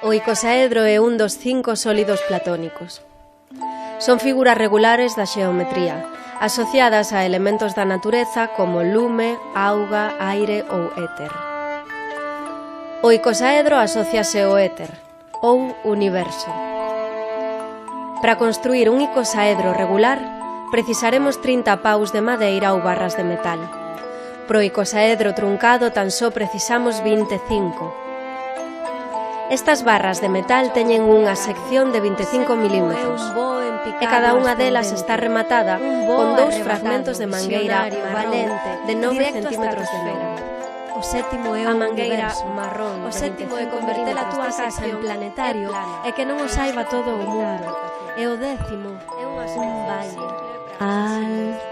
O icosaedro é un dos 5 sólidos platónicos. Son figuras regulares da xeometría, asociadas a elementos da natureza como lume, auga, aire ou éter. O icosaedro asóciase ao éter, ou universo. Para construir un icosaedro regular, precisaremos 30 paus de madeira ou barras de metal. Pro icosaedro truncado tan só precisamos 25. Estas barras de metal teñen unha sección de 25 milímetros e cada unha delas está rematada con 2 fragmentos de mangueira marrón de 9 centímetros de longo. O sétimo é o mangueira universo. marrón O sétimo é converter a túa casa en planetario e que non o saiba todo o mundo. E o 10º é un baile. Almíbar.